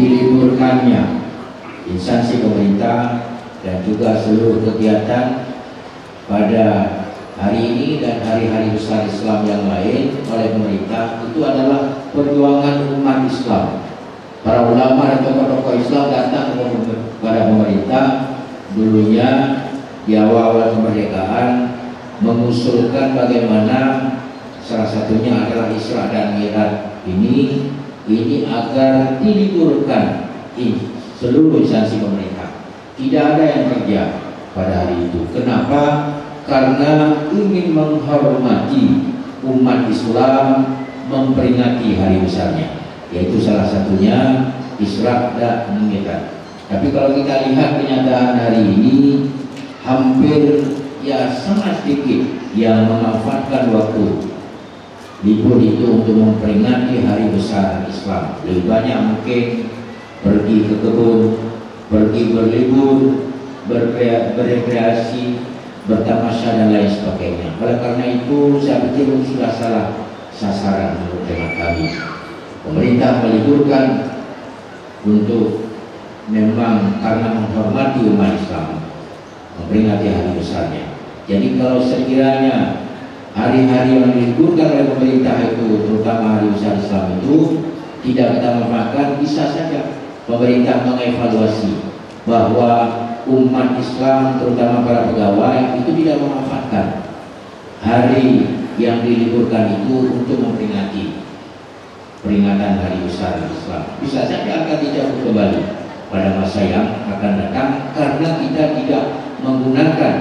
Diliburkannya instansi pemerintah dan juga seluruh kegiatan pada hari ini dan hari-hari besar Islam yang lain oleh pemerintah itu adalah perjuangan umat Islam. Para ulama dan tokoh-tokoh Islam datang kepada pemerintah dulunya di awal-awal kemerdekaan mengusulkan bagaimana salah satunya adalah Isra dan Mi'raj ini agar diliburkan seluruh instansi pemerintah. Tidak ada yang kerja pada hari itu. Kenapa? Karena ingin menghormati umat Islam, memperingati hari besarnya, yaitu salah satunya Isra dan Mi'raj. Tapi kalau kita lihat kenyataan hari ini, hampir sangat sedikit yang memanfaatkan waktu libur itu untuk memperingati hari besar Islam. Lebih banyak mungkin pergi ke kebun, pergi berlibur, berekreasi, bertamasya dan lain sebagainya. Oleh karena itu saya pikir sudah salah sasaran menurut hemat kami. Pemerintah meliburkan untuk memang karena menghormati umat Islam, memperingati hari besarnya. Jadi kalau sekiranya hari-hari yang diliburkan oleh pemerintah itu, terutama hari besar Islam itu tidak kita manfaatkan, bisa saja pemerintah mengevaluasi bahwa umat Islam, terutama para pegawai, itu tidak memanfaatkan hari yang diliburkan itu untuk memperingati peringatan hari besar Islam. Bisa saja akan dicabut kembali pada masa yang akan datang karena kita tidak menggunakan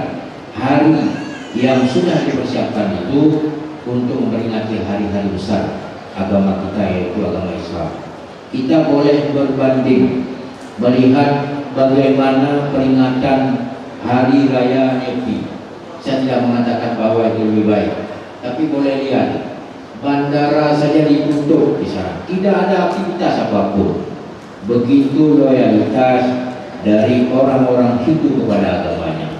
hari yang sudah dipersiapkan itu untuk memperingati hari-hari besar agama kita, yaitu agama Islam. Kita boleh berbanding melihat bagaimana peringatan hari raya Nyepi. Saya tidak mengatakan bahwa itu lebih baik, tapi boleh lihat bandara saja ditutup di sana, tidak ada aktivitas apapun. Begitu loyalitas dari orang-orang Hindu kepada agamanya.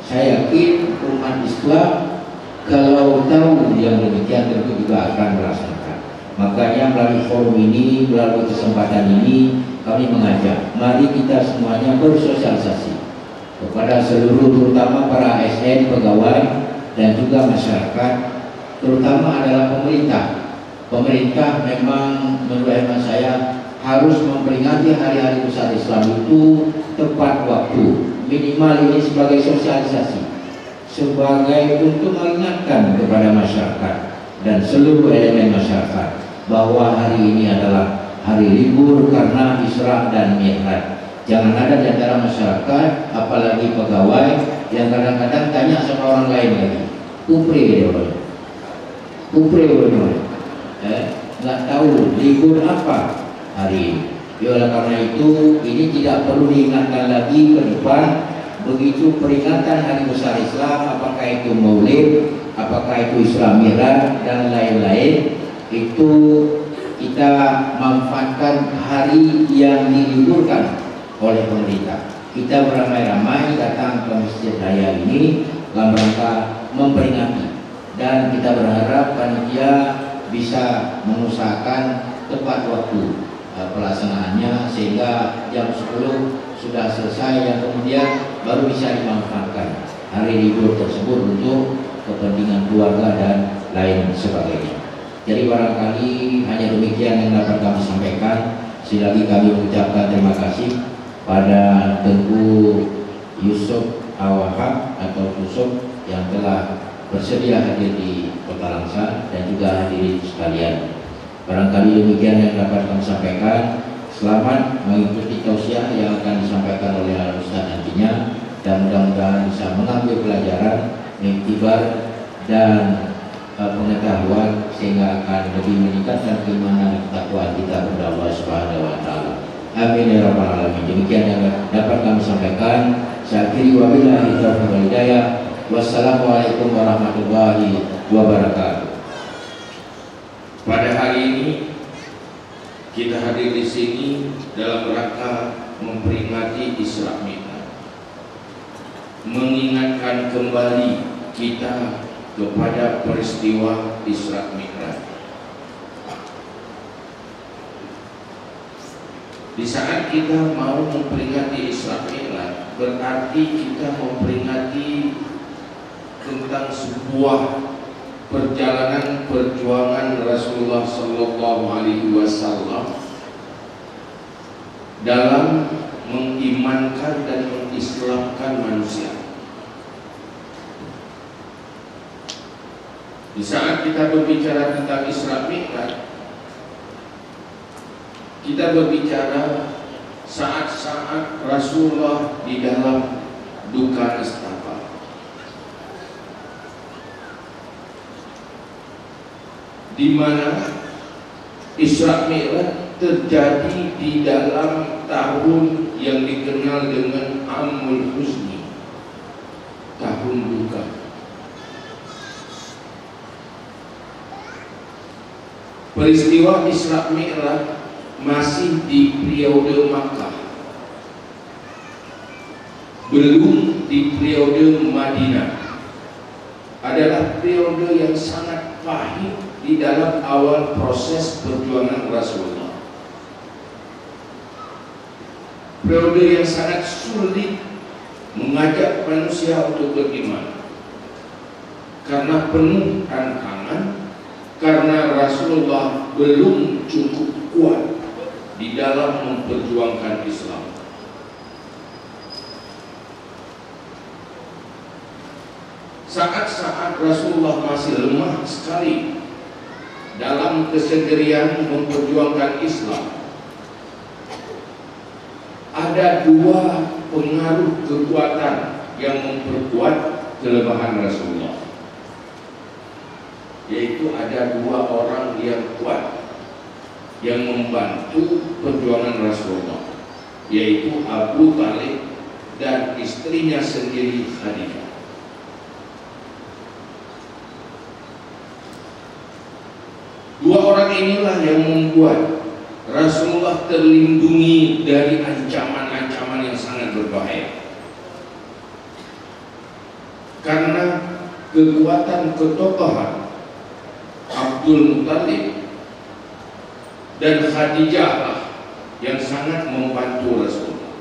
Saya yakin umat Islam kalau tahu yang demikian tentu juga akan melaksanakan. Makanya melalui forum ini, melalui kesempatan ini, kami mengajak, mari kita semuanya bersosialisasi kepada seluruh, terutama para ASN, pegawai, dan juga masyarakat, terutama adalah pemerintah. Pemerintah memang menurut hemat saya harus memperingati hari-hari besar Islam itu tepat waktu. Minimal ini sebagai sosialisasi, sebagai untuk mengingatkan kepada masyarakat dan seluruh elemen masyarakat bahwa hari ini adalah hari libur karena Isra dan Mi'raj. Jangan ada di antara masyarakat, apalagi pegawai, yang kadang-kadang tanya sama orang lain lagi, kupre nggak tahu libur apa hari ini. Oleh karena itu, ini tidak perlu diingatkan lagi ke depan. Begitu peringatan hari besar Islam, apakah itu Maulid, apakah itu Isra Mi'raj dan lain-lain, itu kita manfaatkan hari yang diliburkan oleh pemerintah. Kita beramai-ramai datang ke Masjid Raya ini dalam rangka memperingati, dan kita berharap panitia bisa mengusahakan tepat waktu pelaksanaannya sehingga jam 10 sudah selesai, yang kemudian baru bisa dimanfaatkan hari libur tersebut untuk kepentingan keluarga dan lain sebagainya. Jadi barangkali hanya demikian yang dapat kami sampaikan. Sekali lagi kami mengucapkan terima kasih pada Tengku Yusuf Awahab atau Yusuf yang telah bersedia hadir di Kota Langsa dan juga hadirin sekalian. Barangkali demikian yang dapat kami sampaikan. Selamat mengikuti tausiah yang akan disampaikan oleh Al-Ustaz nantinya, dan mudah-mudahan bisa mengambil pelajaran, mengiktibar, dan pengetahuan sehingga akan lebih meningkatkan keimanan dan ketakwaan kita kepada Allah Subhanahu wa taala. Amin ya rabbal alamin. Demikian yang dapat kami sampaikan. Saya akhiri wabillahi taufiq wal hidayah. Wassalamualaikum warahmatullahi wabarakatuh. Pada hari ini kita hadir di sini dalam rangka memperingati Isra Mi'raj, mengingatkan kembali kita kepada peristiwa Isra Mi'raj. Di saat kita mau memperingati Isra Mi'raj, berarti kita memperingati tentang sebuah perjalanan perjuangan Rasulullah Sallallahu Alaihi Wasallam dalam mengimankan dan mengislamkan manusia. Di saat kita berbicara tentang Isra Mi'raj, kita berbicara saat-saat Rasulullah di dalam duka nestapa, di mana Isra Mi'raj terjadi di dalam tahun yang dikenal dengan Amul Huzni, tahun duka. Peristiwa Isra Mi'raj masih di periode Makkah, belum di periode Madinah. Adalah periode yang sangat pahit di dalam awal proses perjuangan Rasulullah. Periode yang sangat sulit mengajak manusia untuk beriman, karena penuh tantangan, karena Rasulullah belum cukup kuat di dalam memperjuangkan Islam. Saat-saat Rasulullah masih lemah sekali dalam kesendirian memperjuangkan Islam, ada dua pengaruh kekuatan yang memperkuat kelemahan Rasulullah, yaitu ada dua orang yang kuat yang membantu perjuangan Rasulullah, yaitu Abu Talib dan istrinya sendiri Khadijah. Dua orang inilah yang membuat Rasulullah terlindungi dari ancaman-ancaman yang sangat berbahaya, karena kekuatan ketokohan Abdul Muttalib dan Khadijah lah yang sangat membantu Rasulullah.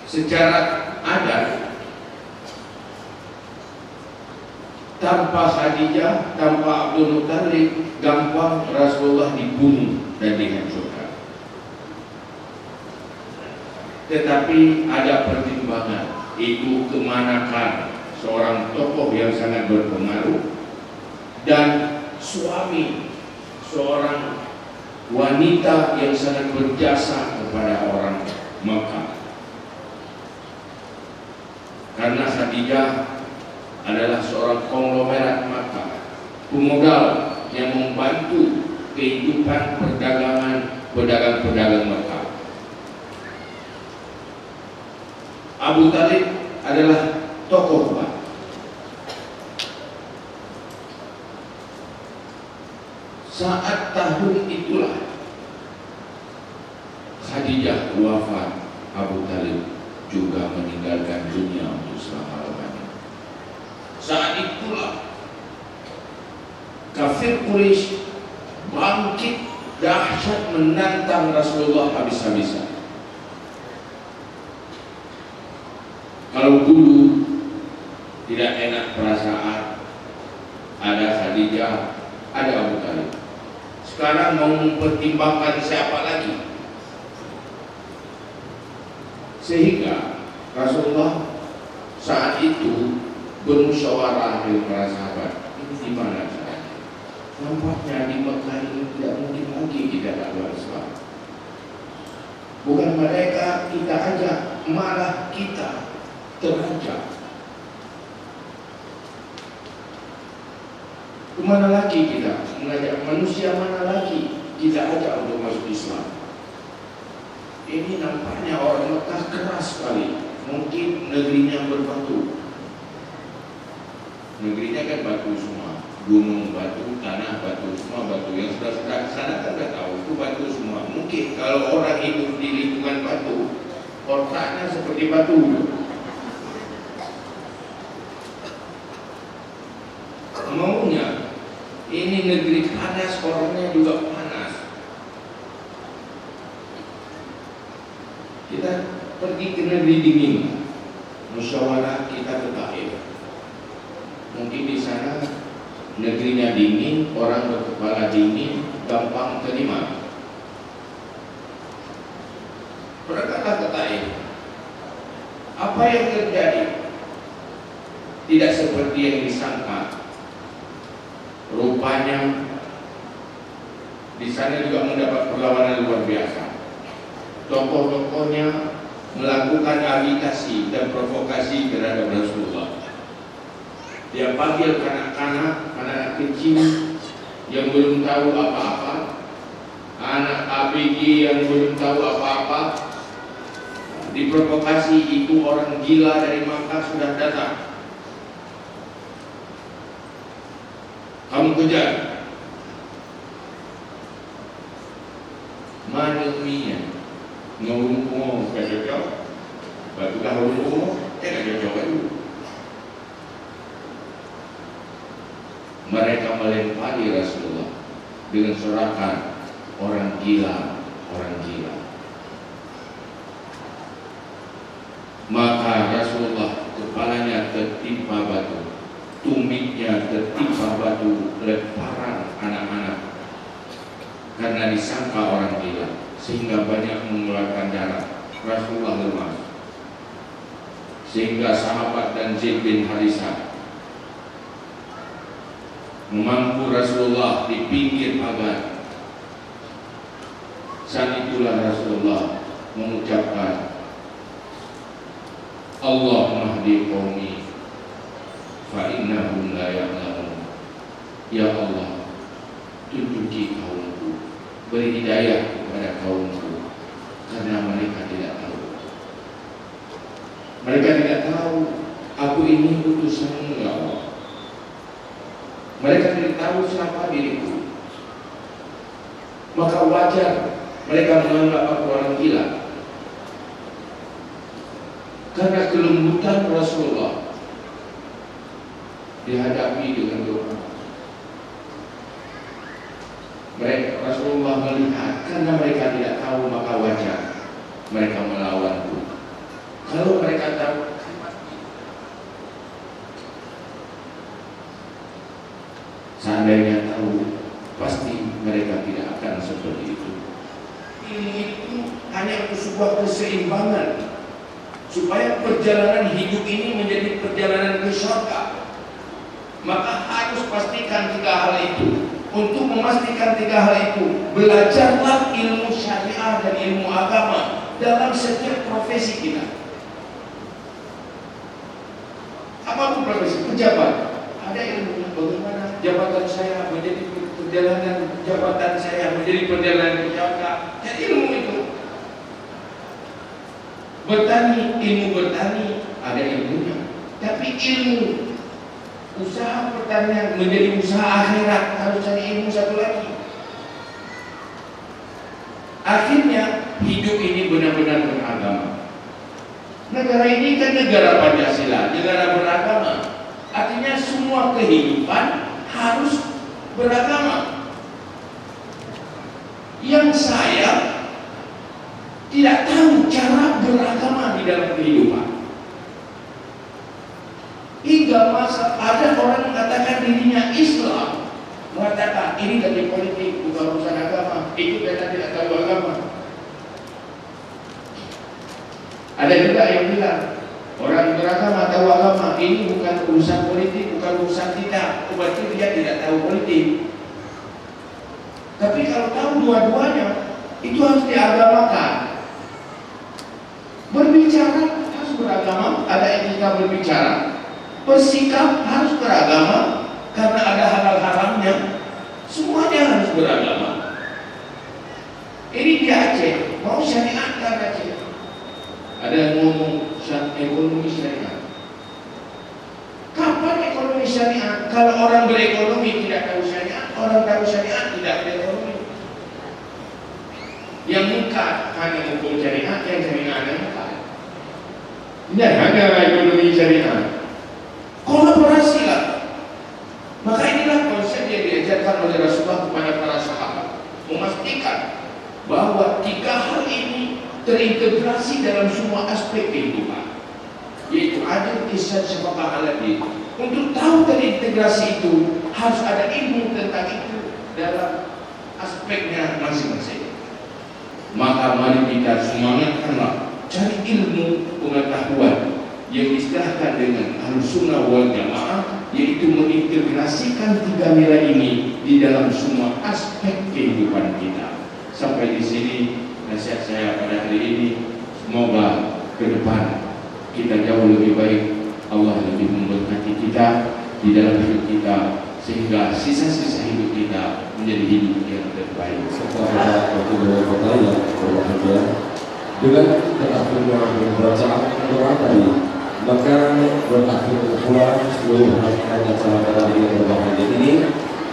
Secara adat, tanpa Khadijah, tanpa Abdul Muttalib, gampang Rasulullah dibunuh dan dihancurkan. Tetapi ada pertimbangan, itu kemanakan seorang tokoh yang sangat berpengaruh dan suami seorang wanita yang sangat berjasa kepada orang Makkah. Karena Khadijah adalah seorang konglomerat Makkah, pemodal yang membantu kehidupan perdagangan pedagang-pedagang Makkah. Abu Talib adalah tokoh kuat. Saat tahun itulah Khadijah wafat, Abu Talib juga meninggalkan dunia untuk selama-lamanya. Saat itulah kafir Quraisy bangkit dahsyat menantang Rasulullah habis-habisan. Kalau dulu tidak enak perasaan, ada Khadijah, ada Abu Talib. Sekarang mau mempertimbangkan siapa lagi? Sehingga Rasulullah saat itu bermusyawarah dengan para sahabat, ini di mana saja? Nampaknya di Mekah ini tidak mungkin lagi kita dakwah Islam. Bukan mereka kita ajak, malah kita terancam. Kemana lagi kita mengajak manusia, mana lagi kita ajak untuk masuk Islam? Ini nampaknya orang Mekah keras sekali. Mungkin negerinya berbatu. Negerinya kan batu semua, gunung batu, tanah batu, semua batu. Yang sudah sana kan sudah tahu itu batu semua. Mungkin kalau orang hidup di lingkungan batu, otaknya seperti batu. Maunya ini negeri panas, orangnya juga panas. Kita pergi ke negeri dingin, musyawarah kita ke Taif. Mungkin di sana negerinya dingin, orang berkepala dingin, gampang terima. Berkata ke Taif, apa yang terjadi tidak seperti yang disangka. Rupanya di sana juga mendapat perlawanan luar biasa. Tokoh-tokohnya melakukan agitasi dan provokasi terhadap Rasulullah. Dia panggil kanak-kanak, anak kecil yang belum tahu apa-apa, anak ABG yang belum tahu apa-apa. Diprovokasi, itu orang gila dari Makkah sudah datang. Kamu kejar. Mana uminya? Ngomong gak cocok. Batu dah ngomong, gak cocok itu. Mereka melempari Rasulullah dengan sorakan orang gila, orang gila. Maka Rasulullah kepalanya tertimpa batu, tumitnya tertimpa batu, lemparan anak-anak karena disangka orang gila, sehingga banyak mengeluarkan darah. Rasulullah lemas, sehingga sahabat dan Zaid bin Harisah memangku Rasulullah di pinggir pagar. Saat itulah Rasulullah mengucapkan, Allah mahdi qaumi fa innahum la ya'lamun. Ya Allah, tunjuki kaumku, beri hidayah kepada kaumku, karena mereka tidak tahu. Mereka tidak tahu aku ini utusanmu ya Allah. Mereka tidak tahu siapa diriku. Maka wajar mereka menganggap aku orang gila. Karena kelembutan Rasulullah dihadapi dengan doa. Mereka, Rasulullah melihat, karena mereka tidak tahu maka wajar mereka melawanku. Kalau mereka tahu, seandainya tahu, pasti mereka tidak akan seperti itu. Ini itu hanya sebuah keseimbangan supaya perjalanan hidup ini menjadi perjalanan ke surga. Maka harus pastikan 3 hal itu. Untuk memastikan 3 hal itu, belajarlah ilmu syariah dan ilmu agama dalam setiap profesi kita. Apapun profesi, pejabat, ada ilmunya bagaimana jabatan saya menjadi perjalanan jabatan saya menjadi perjalanan pejabat. Jadi ilmu itu. Bertani, ilmu bertani ada ilmunya. Tapi ilmu usaha pertanian menjadi usaha akhirat harus cari ilmu satu lagi. Akhirnya hidup ini benar-benar beragama. Negara ini kan negara Pancasila, negara beragama. Artinya semua kehidupan harus beragama. Yang saya tidak tahu cara beragama di dalam kehidupan. Hingga masa ada orang mengatakan dirinya Islam, mengatakan ini dari politik, bukan urusan agama, itu karena tidak tahu agama. Ada juga yang bilang orang beragama tahu agama, ini bukan urusan politik, bukan urusan kita, berarti dia tidak tahu politik. Tapi kalau tahu dua-duanya, itu harus diagamakan. Berbicara harus beragama, ada yang kita berbicara, bersikap harus beragama karena ada halal haramnya. Semuanya harus beragama. Ini di Aceh, mau syariat kan Aceh? Ada yang ngomong ekonomi syariat. Kapan ekonomi syariat? Kalau orang berekonomi tidak tahu syariat, orang tahu syariat tidak berekonomi. Yang muka hanya hukum syariat, yang syariat yang muka. Tidak ada ekonomi syariat. Kolaborasi lah. Maka inilah konsep yang diajarkan oleh Rasulullah kepada para sahabat, memastikan bahwa tiga hal ini terintegrasi dalam semua aspek kehidupan, yaitu adil, ihsan, syafaqah, adil. Untuk tahu terintegrasi itu harus ada ilmu tentang itu dalam aspeknya masing-masing. Maka mari kita semangatkanlah cari ilmu pengetahuan yang istilahkan dengan Ahlussunnah wal Jamaah, yaitu mengintegrasikan tiga nilai ini di dalam semua aspek kehidupan kita. Sampai di sini nasihat saya pada hari ini. Semoga ke depan kita jauh lebih baik, Allah lebih memberkati kita di dalam hidup kita, sehingga sisa-sisa hidup kita menjadi hidup yang terbaik. Setelah waktu kota yang berbahagia dengan berakhirnya bacaan doa tadi, maka berakhir pula seluruh rangkaian acara pada hari yang berbahagia ini,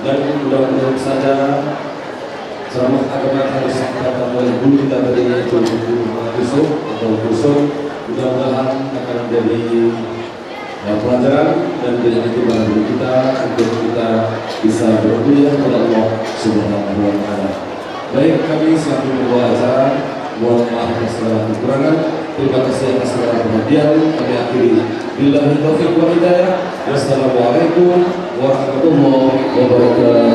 dan mudah-mudahan saja ceramah agama yang harus disampaikan oleh guru kita tadi, yaitu Yusuf atau Yusuf, mudah-mudahan akan menjadi pelajaran dan menjadi pertimbangan bagi kita untuk kita bisa berkuliah kepada Allah Subhanahu wa Ta'ala. Baik, kami selaku pembawa acara, mohon maaf atas segala kekurangan. Terima kasih atas segala perhatian. Kami akhiri. Billahi taufiq wal hidayah. Wassalamualaikum warahmatullahi wabarakatuh.